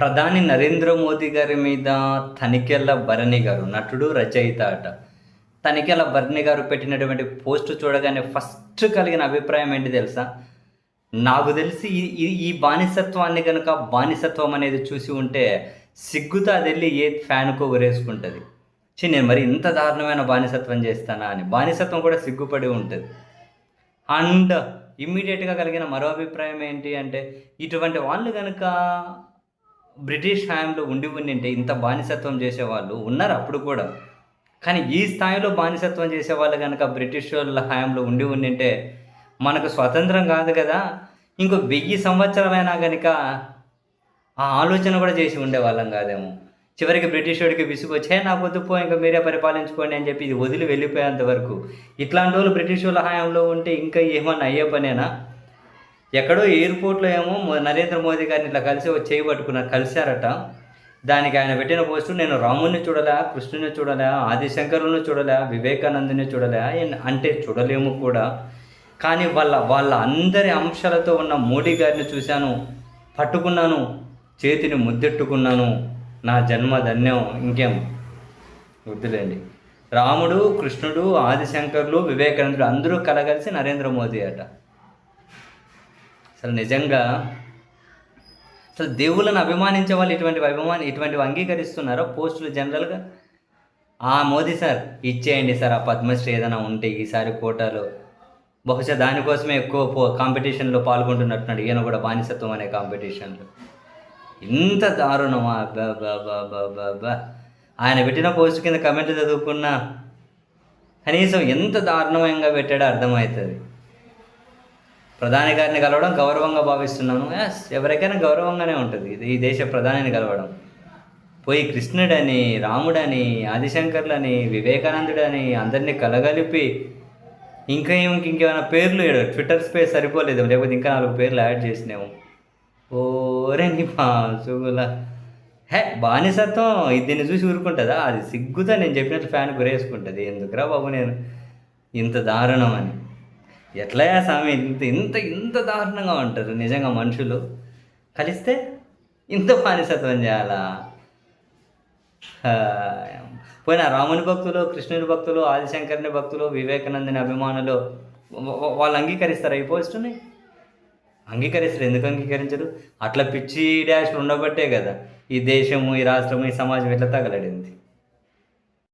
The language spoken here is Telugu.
ప్రధాని నరేంద్ర మోదీ గారి మీద తనికెళ్ళ భరణి గారు, నటుడు, రచయిత అట. తనికెళ్ళ భరణి గారు పెట్టినటువంటి పోస్ట్ చూడగానే ఫస్ట్ కలిగిన అభిప్రాయం ఏంటి తెలుసా? నాకు తెలిసి ఈ ఈ ఈ బానిసత్వాన్ని గనుక బానిసత్వం అనేది చూసి ఉంటే సిగ్గుతో అదెళ్ళి ఏ ఫ్యాన్‌కో ఉరేసుకుంటది. నేను మరి ఇంత దారుణమైన బానిసత్వం చేస్తానా అని. బానిసత్వం కూడా సిగ్గుపడి ఉంటది. అండ్ ఇమ్మీడియేట్‌గా కలిగిన మరో అభిప్రాయం ఏంటి అంటే, ఇటువంటి వాళ్ళు గనక బ్రిటిష్ హయాంలో ఉండింటే ఇంత బానిసత్వం చేసేవాళ్ళు ఉన్నారు అప్పుడు కూడా. కానీ ఈ స్థాయిలో బానిసత్వం చేసేవాళ్ళు గనక బ్రిటిషోళ్ళ హయాంలో ఉండింటే మనకు స్వతంత్రం కాదు కదా! ఇంకో 1000 సంవత్సరాలైనా గనక ఆ ఆలోచన కూడా చేసి ఉండేవాళ్ళం కాదేమో. చివరికి బ్రిటిషోడికి విసుగొచ్చి, "హే! నాకొద్దు పో, ఇంక మీరే పరిపాలించుకోండి" అని చెప్పి ఇది వదిలి వెళ్ళిపోయేంత వరకు. ఇట్లాంటోళ్ళు బ్రిటిషోళ్ళ హయాంలో ఉంటే ఇంకా ఏమన్నా అయ్యే పనేనా? ఎక్కడో ఎయిర్‌పోర్ట్‌లో ఏమో నరేంద్ర మోదీ గారిని ఇట్లా కలిసి చేయి పట్టుకున్నారు, కలిసారట. దానికి ఆయన పెట్టిన పోస్టు, "నేను రాముడిని చూడలే, కృష్ణుడిని చూడలే, ఆదిశంకరులను చూడలే, వివేకానందుని చూడలే" అంటే చూడలేము కూడా. కానీ వాళ్ళ అందరి అంశాలతో ఉన్న మోడీ గారిని చూశాను, పట్టుకున్నాను, చేతిని ముద్దెట్టుకున్నాను, నా జన్మ ధన్యం. ఇంకేం వద్దులేండి. రాముడు, కృష్ణుడు, ఆదిశంకరులు, వివేకానందుడు అందరూ కలగలిసి నరేంద్ర మోదీ అట. అసలు నిజంగా అసలు దేవుళ్ళను అభిమానించే వాళ్ళు ఇటువంటివి అంగీకరిస్తున్నారా పోస్టులు జనరల్‌గా? మోదీ సార్ ఇచ్చేయండి సార్, ఆ పద్మశ్రీ ఏదైనా ఉంటే ఈసారి కోటాలో. బహుశా దానికోసమే ఎక్కువ కాంపిటీషన్‌లో పాల్గొంటున్నట్టున్నాడు ఈయన కూడా, బానిసత్వం అనే కాంపిటీషన్‌లో. ఇంత దారుణమా? అబ్బబ్బబ్బబ్బబ్బా! ఆయన పెట్టిన పోస్ట్ కింద కమెంట్లు చదువుకున్నా కనీసం ఎంత దారుణంగా పెట్టాడో అర్థమవుతుంది. ప్రధాని గారిని కలవడం గౌరవంగా భావిస్తున్నాను. ఎవరికైనా గౌరవంగానే ఉంటుంది ఈ దేశ ప్రధానిని కలవడం. పోయి కృష్ణుడని, రాముడని, ఆదిశంకర్లని, వివేకానందుడని అందరినీ కలగలిపి ఇంకేమైనా పేర్లు ట్విట్టర్ స్పేస్ సరిపోలేదు, లేకపోతే ఇంకా 4 పేర్లు యాడ్ చేసినాము. ఓరే నీ పాసుగుల! బానిసత్వం దీన్ని చూసి ఊరుకుంటుందా? అది సిగ్గుతో నేను చెప్పినట్లు ఫ్యాన్ గురేసుకుంటుంది. ఎందుకురా బాబు నేను ఇంత దారుణం అని. ఎట్లయా స్వామి ఇంత ఇంత ఇంత దారుణంగా ఉంటారు నిజంగా మనుషులు. కలిస్తే ఇంత బానిసత్వం చేయాలా? పోయినా రాముని భక్తులు, కృష్ణుని భక్తులు, ఆదిశంకరుని భక్తులు, వివేకానందుని అభిమానులు వాళ్ళు అంగీకరిస్తారా ఈ పోస్టుని? అంగీకరిస్తారు. ఎందుకు అంగీకరించరు? అట్లా పిచ్చి డాష్లు ఉండబట్టే కదా ఈ దేశము, ఈ రాష్ట్రము, ఈ సమాజం ఇట్లా తగలడింది.